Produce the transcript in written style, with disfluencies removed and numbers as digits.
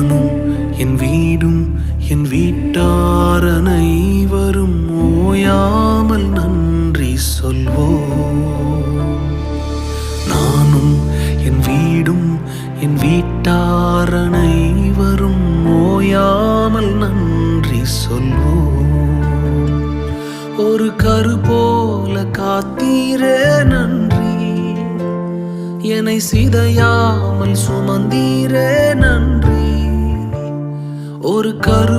நானும் என் வீடும் என் வீட்டார் அனைவரும் ஓயாமல் நன்றி சொல்வோம். நானும் என் வீடும் என் வீட்டார் அனைவரும் ஓயாமல் நன்றி சொல்வோம். ஒரு கரு போல காத்தீரே நன்றி, என்னை சிதையாமல் சுமந்தீரே நன்றி. ஒரு கரு